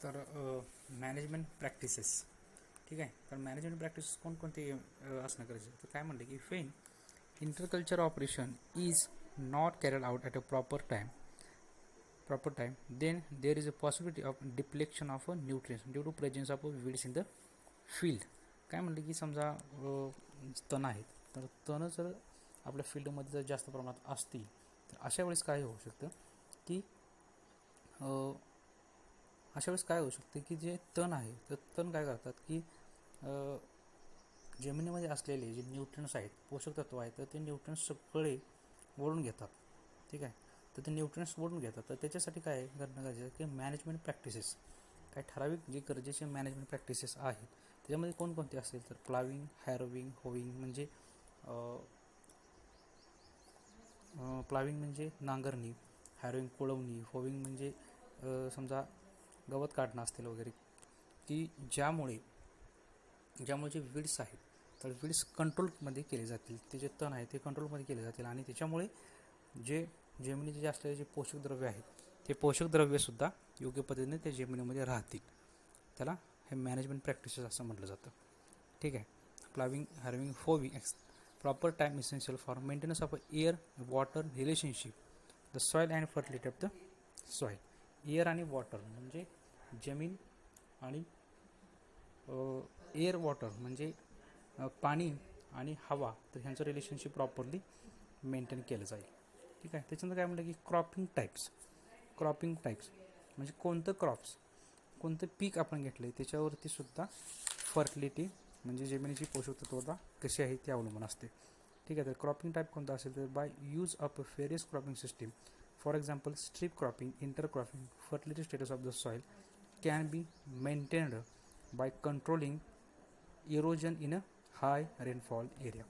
तर management practices ठीक आहे. तर मॅनेजमेंट प्रॅक्टिसेस कोणकोणते असणं गरजेचं तर काय म्हणलं की Wien interculture operation is not carried out at a proper time then there is a possibility of depletion of a nutrients due to presence of weeds in the field. काय म्हणलं की समजा तण आहेत तर तण जर आपल्या फील्डमध्ये जर जास्त प्रमाणात असतील तर अशा वेळेस काय होऊ शकतं की की जे तण आहे तर तण काय करतात की जमिनीमध्ये असलेले जे न्यूट्रियन्स आहेत पोषक तत्व आहेत तर ते न्यूट्रियन्स सगळे ओढून घेतात. ठीक आहे. तर ते न्यूट्रियन्स ओढून घेतात तर त्याच्यासाठी काय करणं गरजेचं की मॅनेजमेंट प्रॅक्टिसेस काही ठराविक जे गरजेचे मॅनेजमेंट प्रॅक्टिसेस आहेत त्याच्यामध्ये कोणकोणते असेल तर प्लाविंग, हॅरोविंग, होविंग म्हणजे प्लाविंग म्हणजे नांगरणी, हॅरोविंग कोळवणी, होविंग म्हणजे समजा गवत काढणं असतील वगैरे की ज्यामुळे जे विड्स आहेत तर विड्स कंट्रोलमध्ये केले जातील, ते जे तण आहे ते कंट्रोलमध्ये केले जातील आणि त्याच्यामुळे जे जमिनीचे जे असलेले जे पोषक द्रव्य आहेत ते पोषक द्रव्यसुद्धा योग्य पद्धतीने त्या जमिनीमध्ये राहतील. त्याला हे मॅनेजमेंट प्रॅक्टिसेस असं म्हटलं जातं. ठीक आहे. Ploughing, harrowing, hoeing proper time essential for maintenance of air water relationship the soil and fertility of the soil. Air आणि वॉटर म्हणजे जमीन आणि एअर वॉटर म्हणजे पाणी आणि हवा तर ह्यांचं रिलेशनशिप प्रॉपरली मेंटेन केलं जाईल. ठीक आहे. त्याच्यानंतर काय म्हटलं की क्रॉपिंग टाईप्स म्हणजे कोणतं पीक आपण घेतलं आहे त्याच्यावरती सुद्धा फर्टिलिटी म्हणजे जमिनीची पोषक तत्वता कशी आहे ती अवलंबून असते. ठीक आहे. तर क्रॉपिंग टाईप कोणता असेल तर by use of various cropping system for example strip cropping, intercropping, fertility status of the soil can be maintained by controlling erosion in a high rainfall area.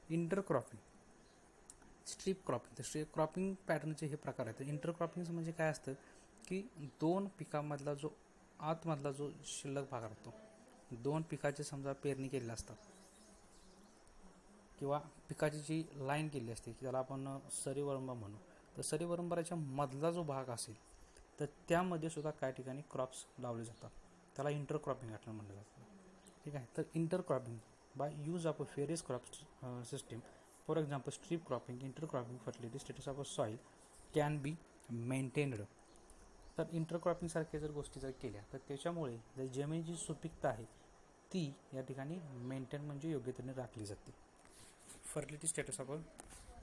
Intercropping, strip cropping, तर strip cropping पॅटर्नचे हे प्रकार आहेत. Intercropping म्हणजे काय असतं की दोन पिकामधला जो आतमधला जो शिल्लक भाग राहतो, दोन पिकाचे समजा पेरणी केलेली असतात किंवा पिकाची जी लाईन केली असते की त्याला आपण सरीवरंबा म्हणू, तर सरीवरंबाच्या मधला जो भाग असेल तर त्यामध्ये सुद्धा काही ठिकाणी क्रॉप्स लावले जातात, त्याला इंटरक्रॉपिंग पॅटर्न म्हणलं जातं. ठीक आहे. तर intercropping by use of various crop system for example strip cropping, intercropping, fertility status of a soil can be maintained. तर इंटरक्रॉपिंगसारख्या जर गोष्टी जर केल्या तर त्याच्यामुळे जर जमिनीची सुपीकता आहे ती या ठिकाणी मेंटेन म्हणजे योग्यतेने राखली जाते. Fertility status of a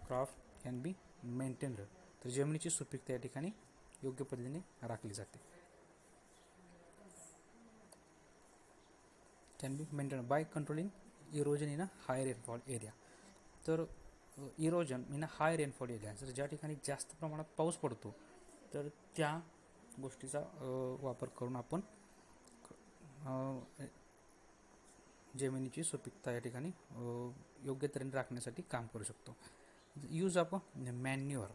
crop can be maintained, तर जमिनीची सुपीकता या ठिकाणी योग्य पद्धतीने राखली जाते. Can be maintained by controlling erosion in a high rainfall area. तर erosion in a high rainfall area जर ज्या ठिकाणी जास्त प्रमाणात पाऊस पडतो तर त्या गोष्टीचा वापर करून आपण जमिनीची सुपीकता या ठिकाणी योग्य तऱ्हेने राखण्यासाठी काम करू शकतो. Use of manure.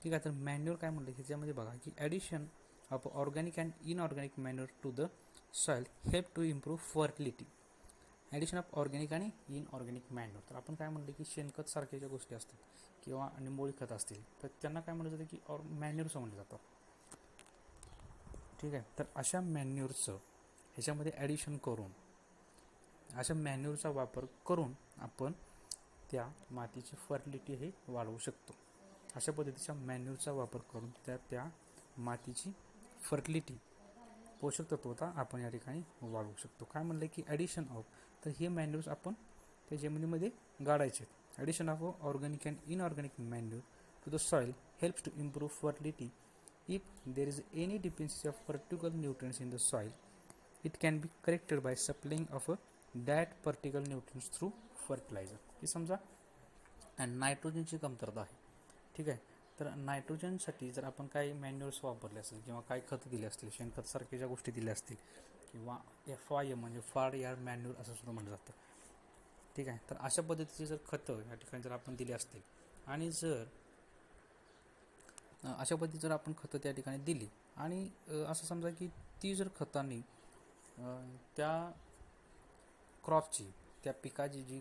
ठीक आहे. तर मॅन्युअर काय म्हणलं की त्याच्यामध्ये बघा की addition of organic and inorganic manure to the soil help to improve fertility. Addition of organic आणि इनऑर्गॅनिक मॅन्युअर, तर आपण काय म्हणलं की शेणखत सारख्या ज्या गोष्टी असतात किंवा निंबोळी खत असतील तर त्यांना काय म्हणलं जातं की मॅन्युअर समजलं जातं. ठीक आहे. तर अशा मॅन्युअरचं ह्याच्यामध्ये ॲडिशन करून अशा मॅन्युअरचा वापर करून आपण त्या मातीची फर्टिलिटी हे वाढवू शकतो. अशा पद्धतीच्या मॅन्युअरचा वापर करून त्या मातीची फर्टिलिटी पोषक तत्वता आपण या ठिकाणी वाढवू शकतो. काय म्हणलं की ॲडिशन ऑफ, तर हे मॅन्युअर्स आपण त्या जमिनीमध्ये गाडायचे. Addition of organic and inorganic manure to the soil helps to improve fertility. If there is any deficiency of particular nutrients in the soil it can be corrected by supplying of that particular nutrients through fertiliser. की समजा नायट्रोजनची कमतरता आहे. ठीक आहे. तर नायट्रोजनसाठी जर आपण काही मॅन्युअर्स वापरले असतील किंवा काही खतं दिले असतील, शेणखतसारख्या ज्या गोष्टी दिल्या असतील किंवा FYM म्हणजे फार्ड यार्ड मॅन्युअर असं सुद्धा म्हटलं जातं. ठीक आहे. तर अशा पद्धतीचे जर खतं या ठिकाणी जर आपण दिली असतील आणि जर अशा पद्धतीची जर आपण खतं त्या ठिकाणी दिली आणि असं समजा की ती जर खतांनी त्या क्रॉपची त्या पिकाची जी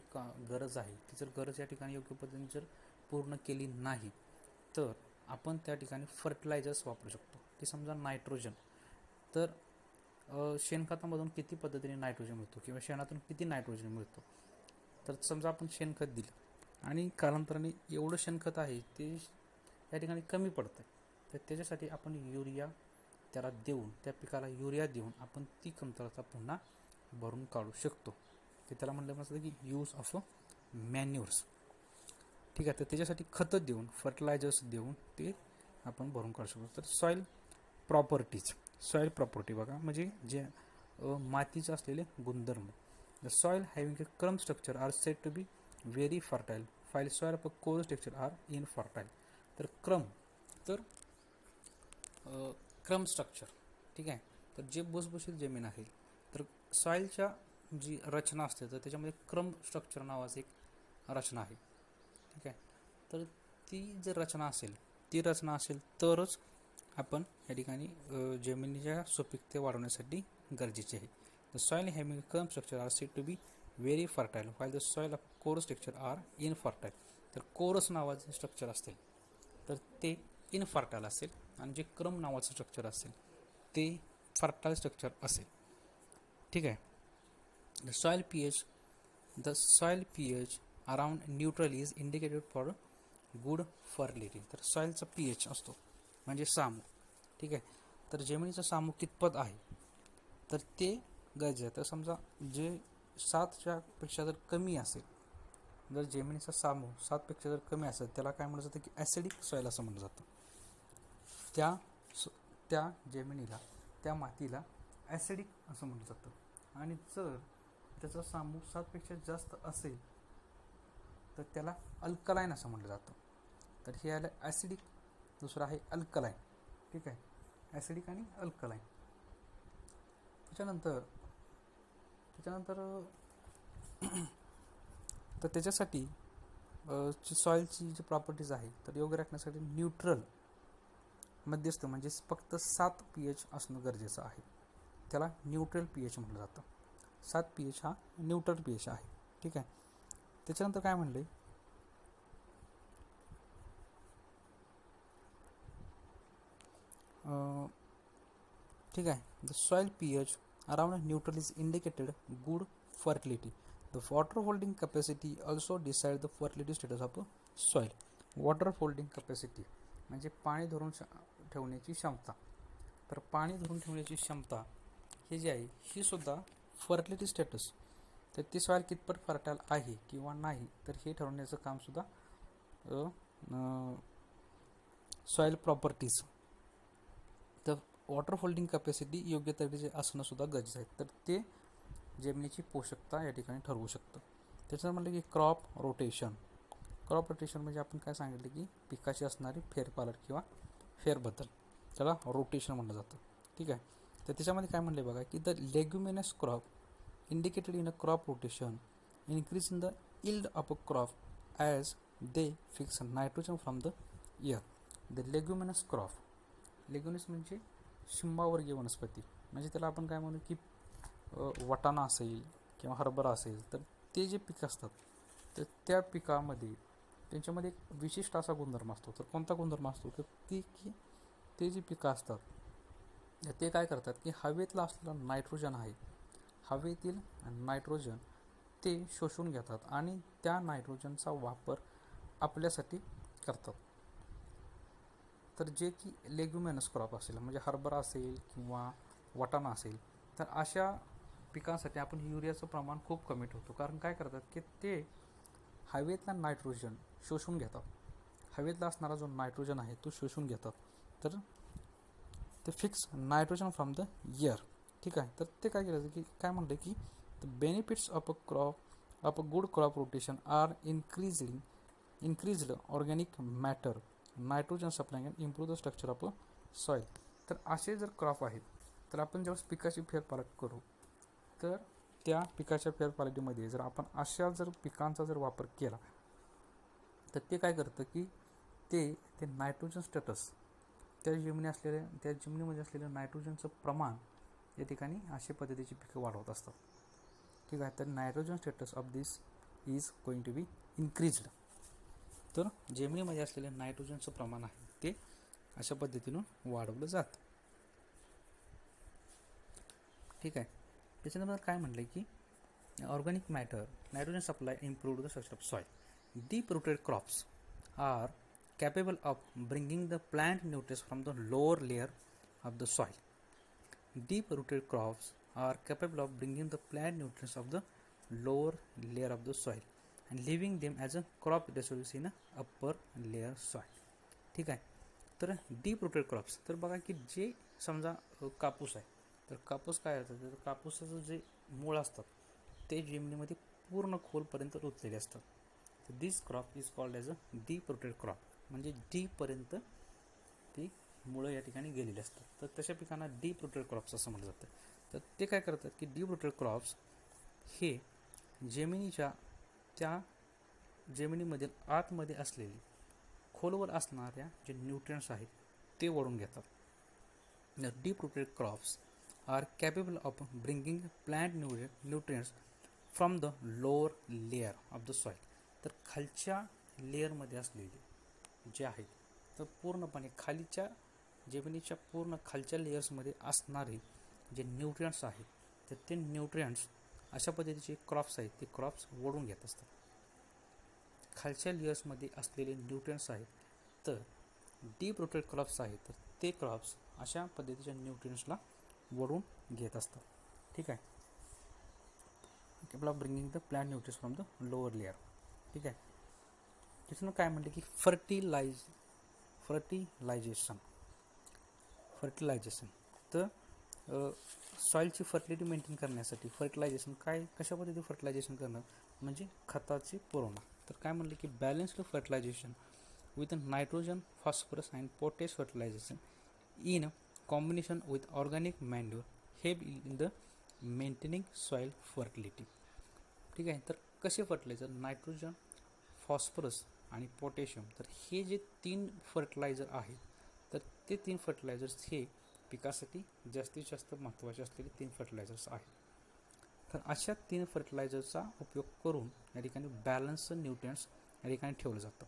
गरज आहे ती जर गरज या ठिकाणी योग्य पद्धतीने जर पूर्ण केली नाही तर आपण त्या ठिकाणी फर्टिलायझर्स वापरू शकतो. की समजा नायट्रोजन, तर शेणखतामधून किती पद्धतीने नायट्रोजन मिळतो किंवा शेणातून किती नायट्रोजन मिळतो. तर समजा आपण शेणखत दिलं आणि कालांतराने एवढं शेणखत आहे ते या ठिकाणी कमी पडतं, तर त्याच्यासाठी आपण युरिया त्याला देऊन, त्या पिकाला युरिया देऊन आपण ती कमतरता पुन्हा भरून काढू शकतो. ते त्याला म्हणलं असतं की यूज ऑफ मॅन्युअर्स. ठीक आहे, तर त्याच्यासाठी खतं देऊन, फर्टिलायझर्स देऊन ते आपण भरून काढू शकतो. तर सॉईल प्रॉपर्टी बघा, म्हणजे जे मातीचे असलेले गुणधर्म. The soil having a crumb structure are said to be very fertile, while soil of a coarse structure are infertile. तर क्रम स्ट्रक्चर, ठीक आहे. तर जे भुसभुशीत जमीन आहे, तर सॉईलच्या जी रचना असते तर त्याच्यामध्ये क्रम स्ट्रक्चर नावाची एक रचना आहे. ठीक आहे, तर ती जर रचना असेल तरच आपण या ठिकाणी जमिनीच्या सुपीकता वाढवण्यासाठी गरजेचे आहे. The soil having crumb structure are said to be very fertile while the soil of coarse structure are infertile. तर कोरस नावाचे स्ट्रक्चर असते तर ते इनफर्टाईल असेल आणि जे क्रम नावाचं स्ट्रक्चर असेल ते फर्टाईल स्ट्रक्चर असेल. ठीक आहे. The soil pH around neutral is indicated for good fertility. तर सॉईलचा पीएच असतो म्हणजे सामू. ठीक आहे, तर जमिनीचा सामू कितपत आहे तर ते गरजेचं आहे. तर समजा जे 7च्या पेक्षा जर कमी असेल, जर जमिनीचा सामू 7पेक्षा जर कमी असेल त्याला काय म्हटलं जातं की ॲसिडिक सॉईल असं म्हटलं जातं. त्या जमिनीला, त्या मातीला ॲसिडिक असं म्हटलं जातं. आणि जर त्याचा सामू 7पेक्षा जास्त असेल तर त्याला अल्कलाईन असं म्हटलं जातं. तर हे आलं ॲसिडिक, दुसरं आहे अल्कलाईन. ठीक आहे, ॲसिडिक आणि अल्कलाईन. त्याच्यानंतर तर त्याच्यासाठी सॉईलची जी प्रॉपर्टीज आहे तर योग्य राखण्यासाठी न्यूट्रल मध्यस्थ म्हणजे फक्त 7 pH असणं गरजेचं आहे. त्याला न्यूट्रल pH म्हटलं जातं. 7 pH हा न्यूट्रल pH आहे. ठीक आहे, त्याच्यानंतर काय म्हणले, ठीक आहे, the soil pH around neutral is indicated good fertility. The water holding capacity also decide the fertility status of soil. Water holding capacity म्हणजे पाणी धरून ठेवण्याची क्षमता. तर पाणी धरून ठेवण्याची क्षमता हे जे आहे ही सुद्धा फर्टिलिटी स्टेटस, तर ती सॉईल कितपत फर्टाईल आहे किंवा नाही तर हे ठरवण्याचं काम सुद्धा सॉईल प्रॉपर्टीज. तर वॉटर होल्डिंग कॅपॅसिटी योग्य तऱ्हेचे असणं सुद्धा गरजेचं आहे. तर ते जमिनीची पोषकता या ठिकाणी ठरवू शकतं. त्याच्यात म्हटलं की क्रॉप रोटेशन म्हणजे आपण काय सांगितलं की पिकाची असणारी फेरपालट किंवा फेरबदल, त्याला रोटेशन म्हटलं जातं. ठीक आहे, तर त्याच्यामध्ये काय म्हणले बघा की the leguminous crop indicated in a crop rotation increase in the yield of a crop as they fix nitrogen from the air. The leguminous म्हणजे शिंबावर्गीय वनस्पती, म्हणजे त्याला आपण काय म्हणू की वाटाणा असेल किंवा हरभरा असेल, तर ते जे पिकं असतात तर त्या पिकामध्ये त्यांच्यामध्ये एक विशिष्ट असा गुणधर्म असतो. तर कोणता गुणधर्म असतो तर ते जी पिकं असतात ते काय करतात की हवेतला असलेला नायट्रोजन आहे, हवेतील नायट्रोजन ते शोषून घेतात आणि त्या नायट्रोजनचा वापर आपल्यासाठी करतात. तर जे की लेग्युमिनस क्रॉप असेल म्हणजे हरभरा असेल किंवा वाटाणा असेल, तर अशा पिकांसाठी आपण युरियाचं प्रमाण खूप कमी ठेवतो. कारण काय करतात की ते हवेतला नायट्रोजन शोषून घेतात, हवेतला असणारा जो नायट्रोजन आहे तो शोषून घेतात. तर ते fix nitrogen from the air. ठीक आहे, तर ते काय केलं की काय म्हणते की the benefits of a good crop rotation are increased organic matter, nitrogen supply and improve the structure of soil. तर असे जर क्रॉप आहेत तर आपण जेव्हा पिकाची फेरपालट करू तर त्या पिकाच्या फेरपालटीमध्ये जर आपण अशा जर पिकांचा जर वापर केला तर ते काय करतं की ते नायट्रोजन स्टेटस, त्या जमिनीमध्ये असलेलं नायट्रोजनचं प्रमाण या ठिकाणी अशा पद्धतीची पिकं वाढवत असतात. ठीक आहे, तर nitrogen status of this is going to be increased. तर जमिनीमध्ये असलेलं नायट्रोजनचं प्रमाण आहे ते अशा पद्धतीनं वाढवलं जातं. ठीक आहे. त्याच्यानंतर काय म्हटलं की organic matter, nitrogen supply improved the structure of soil. Deep rooted crops are capable of bringing the plant nutrients from the lower layer of the soil. Deep rooted crops are capable of bringing the plant nutrients of the lower layer of the soil and leaving them as a crop residues in a upper layer soil. ठीक आहे. तर deep rooted crops, तर बघा की जे समजा कापूस आहे, तर कापूस काय असतं, तर कापूसाचं जे मूळ असतात ते जमिनीमध्ये पूर्ण खोलपर्यंत रुतलेले असतात. तर this crop is called as a deep rooted crop. म्हणजे डीपपर्यंत ती मुळं या ठिकाणी गेलेली असतात. तर तशा पिकांना डीप रूटेड क्रॉप्स असं म्हटलं जातं. तर ते काय करतात की डीप रूटेड क्रॉप्स हे जमिनीच्या त्या जमिनीमधील आतमध्ये असलेली खोलवर असणाऱ्या जे न्यूट्रिएंट्स आहेत ते ओढून घेतात. Deep rooted crops are capable of bringing plant nutrients from the lower layer of the soil. तर खालच्या लेअरमध्ये असलेले जे आहेत, तर पूर्णपणे खालीच्या जमिनीच्या पूर्ण खालच्या लेयर्समध्ये असणारे जे न्यूट्रिएंट्स आहेत, तर ते न्यूट्रिएंट्स अशा पद्धतीचे क्रॉप्स आहेत ते क्रॉप्स ओढून घेत असतात. खालच्या लेयर्समध्ये असलेले न्यूट्रिएंट्स आहेत, तर डीप रूटेड क्रॉप्स आहेत, तर ते क्रॉप्स अशा पद्धतीच्या न्यूट्रिएंट्सला ओढून घेत असतात. ठीक आहे. Cable of bringing the plant nutrients from the lower layer. ठीक आहे. त्याच्यानं काय म्हणते की फर्टिलायझेशन. तर सॉईलची फर्टिलिटी मेंटेन करण्यासाठी फर्टिलायझेशन कशा पद्धतीने फर्टिलायझेशन करणं, म्हणजे खताची पुरवणा. तर काय म्हणलं की balanced fertilization with nitrogen, phosphorus and potash fertilization in combination with organic manure help in the maintaining soil fertility. ठीक आहे. तर कसे फर्टिलायझर, नायट्रोजन, फॉस्फरस आणि पोटॅशियम, तर हे जे 3 फर्टिलायझर आहेत, तर ते 3 फर्टिलायझर्स हे पिकासाठी जास्तीत जास्त महत्त्वाचे असलेले 3 फर्टिलायझर्स आहेत. तर अशा 3 फर्टिलायझरचा उपयोग करून या ठिकाणी बॅलन्स न्यूट्रिएंट्स या ठिकाणी ठेवलं जातं.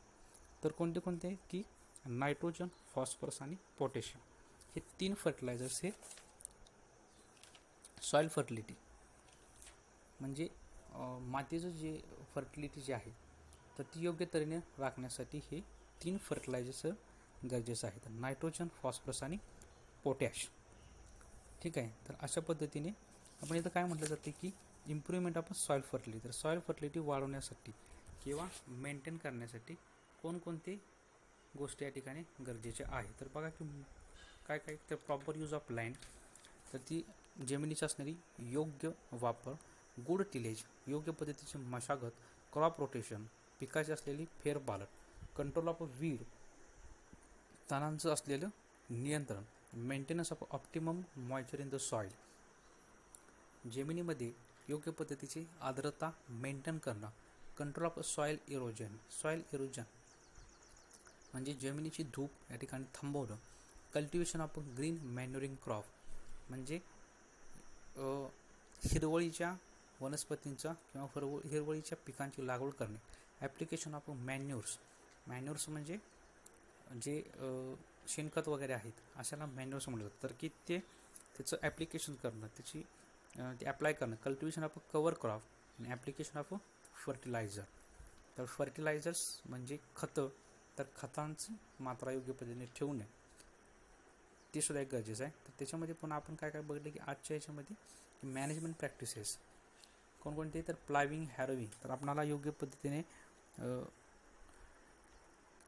तर कोणते कोणते की नायट्रोजन, फॉस्फरस आणि पोटॅशियम हे 3 फर्टिलायझर्स हे सॉईल फर्टिलिटी म्हणजे मातीचं जे फर्टिलिटी जे आहे, तर ती योग्य तऱ्हेने राखण्यासाठी हे 3 फर्टिलायझर्स गरजेचं आहे. तर नायट्रोजन, फॉस्फरस आणि पोटॅश. ठीक आहे. तर अशा पद्धतीने आपण इथं काय म्हटलं जाते की इम्प्रूव्हमेंट ऑफ सॉईल फर्टिलिटी. तर सॉईल फर्टिलिटी वाढवण्यासाठी किंवा मेंटेन करण्यासाठी कोणकोणते गोष्टी या ठिकाणी गरजेच्या आहे. तर बघा की काय तर प्रॉपर यूज ऑफ लँड, तर ती जमिनीची असणारी योग्य वापर, गुड टिलेज, योग्य पद्धतीची मशागत, क्रॉप रोटेशन, पिकाची असलेली फेरपालट, कंट्रोल ऑफ वीड, तणांचं असलेलं नियंत्रण, maintenance of optimum moisture in the soil, जमिनीमध्ये योग्य पद्धतीची आर्द्रता मेंटेन करणं, कंट्रोल ऑफ सॉईल इरोजन म्हणजे जमिनीची धूप या ठिकाणी थांबवणं, कल्टिवेशन ऑफ ग्रीन मॅन्युरिंग क्रॉप म्हणजे हिरवळीच्या वनस्पतींचा किंवा हिरवळीच्या पिकांची लागवड करणे, ॲप्लिकेशन ऑफ मॅन्युअर्स म्हणजे जे शेणखत वगैरे आहेत अशाला मॅन्युअर्स म्हटलं जातं. तर की त्याचं ॲप्लिकेशन करणं, ते ॲप्लाय करणं, कल्टिवेशन ऑफ कवर क्रॉप आणि ॲप्लिकेशन ऑफ फर्टिलायझर. तर फर्टिलायझर्स म्हणजे खतं, तर खतांची मात्रा योग्य पद्धतीने ठेवणे ते सुद्धा एक गरजेचं आहे. तर त्याच्यामध्ये पण आपण काय बघितलं की आजच्या याच्यामध्ये मॅनेजमेंट प्रॅक्टिसेस कोणकोणते, तर प्लाविंग, हॅरोविंग. तर आपणाला योग्य पद्धतीने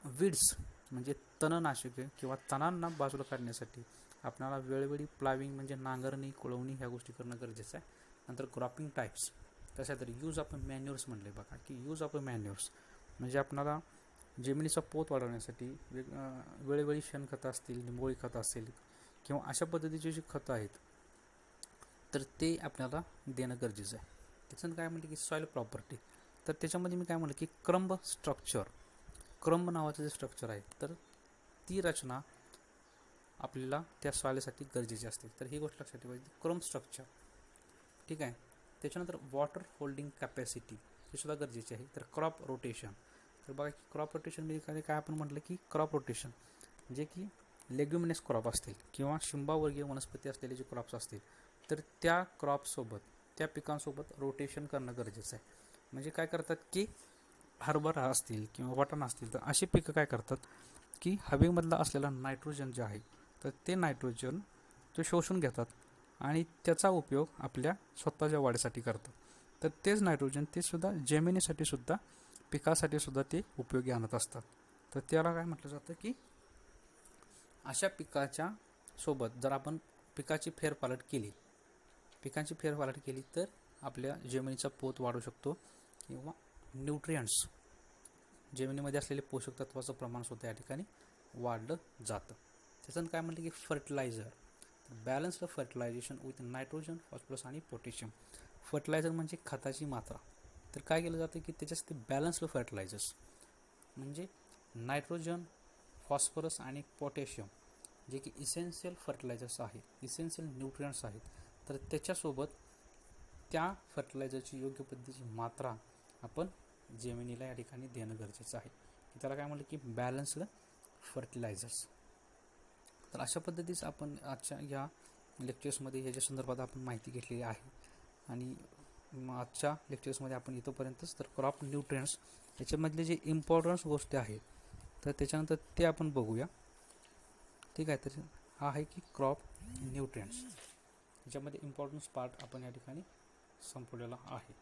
वीड्स म्हणजे तणनाशके किंवा तणांना बाजूला काढण्यासाठी आपल्याला वेळोवेळी प्लाविंग म्हणजे नांगरणी, कुळवणी ह्या गोष्टी करणं गरजेचं आहे. नंतर क्रॉपिंग टाईप्स, तशा तरी यूज ऑफ मॅन्युअर्स म्हणले बघा की यूज ऑफ मॅन्युअर्स म्हणजे आपल्याला जमिनीचा पोत वाढवण्यासाठी वेळोवेळी शेणखतं असतील, निंबोळी खतं असेल किंवा अशा पद्धतीची जी खतं आहेत तर ते आपल्याला देणं गरजेचं आहे. त्याच्यानंतर काय म्हटलं की सॉईल प्रॉपर्टी. तर त्याच्यामध्ये मी काय म्हटलं की क्रम्ब नावाचं जे स्ट्रक्चर आहे, तर ती रचना आपल्याला त्या सॉईलसाठी गरजेची असते. तर ही गोष्ट लक्षात ठेवायची, क्रम्ब स्ट्रक्चर. ठीक आहे. त्याच्यानंतर वॉटर होल्डिंग कॅपॅसिटी हे सुद्धा गरजेचे आहे. तर क्रॉप रोटेशन. तर बघा की क्रॉप रोटेशनमध्ये काय आपण म्हटलं की क्रॉप रोटेशन जे की लेग्युमिनस क्रॉप असतील किंवा शिंबावर्गीय वनस्पती असलेले जे क्रॉप्स असतील तर त्या क्रॉपसोबत, त्या पिकांसोबत रोटेशन करणं गरजेचं आहे. म्हणजे काय करतात की हरभरा असतील किंवा वाटाणा असतील, तर अशी पिकं काय करतात की हवेमधला असलेला नायट्रोजन जे आहे तर ते नायट्रोजन ते शोषून घेतात आणि त्याचा उपयोग आपल्या स्वतःच्या वाढीसाठी करतात. तर तेच नायट्रोजन ते सुद्धा जमिनीसाठी सुद्धा, पिकासाठी सुद्धा ते उपयोगी आणत असतात. तर त्याला काय म्हटलं जातं की अशा पिकाच्या सोबत जर आपण पिकांची फेरपालट केली तर आपल्या जमिनीचा पोत वाढू शकतो किंवा न्यूट्रियंट्स, जमिनीमध्ये असलेले पोषक तत्वाचं प्रमाण सुद्धा या ठिकाणी वाढलं जातं. त्याच्यानं काय म्हटलं की fertilizer, balanced fertilization with nitrogen, phosphorus आणि पोटॅशियम. फर्टिलायझर म्हणजे खताची मात्रा. तर काय केलं जातं की त्याच्यासाठी बॅलन्स्ड फर्टिलायझर्स म्हणजे नायट्रोजन, फॉस्फरस आणि पोटॅशियम जे की इसेन्शियल फर्टिलायझर्स आहेत, इसेन्शियल न्यूट्रियंट्स आहेत. तर त्याच्यासोबत त्या फर्टिलायझरची योग्य पद्धतीची मात्रा आपण जमिनीला या ठिकाणी देणं गरजेचं आहे. त्याला काय म्हटलं की बॅलन्स्ड फर्टिलायझर्स. तर अशा पद्धतीचं आपण आजच्या या लेक्चर्समध्ये ह्याच्या संदर्भात आपण माहिती घेतलेली आहे. आणि आजच्या लेक्चर्समध्ये आपण इथंपर्यंतच. तर क्रॉप न्यूट्रियंट्स याच्यामधले जे इम्पॉर्टन्स गोष्टी आहेत तर त्याच्यानंतर ते आपण बघूया. ठीक आहे. तर हा आहे की क्रॉप न्यूट्रियंट्स, याच्यामध्ये इम्पॉर्टन्स पार्ट आपण या ठिकाणी संपवलेला आहे.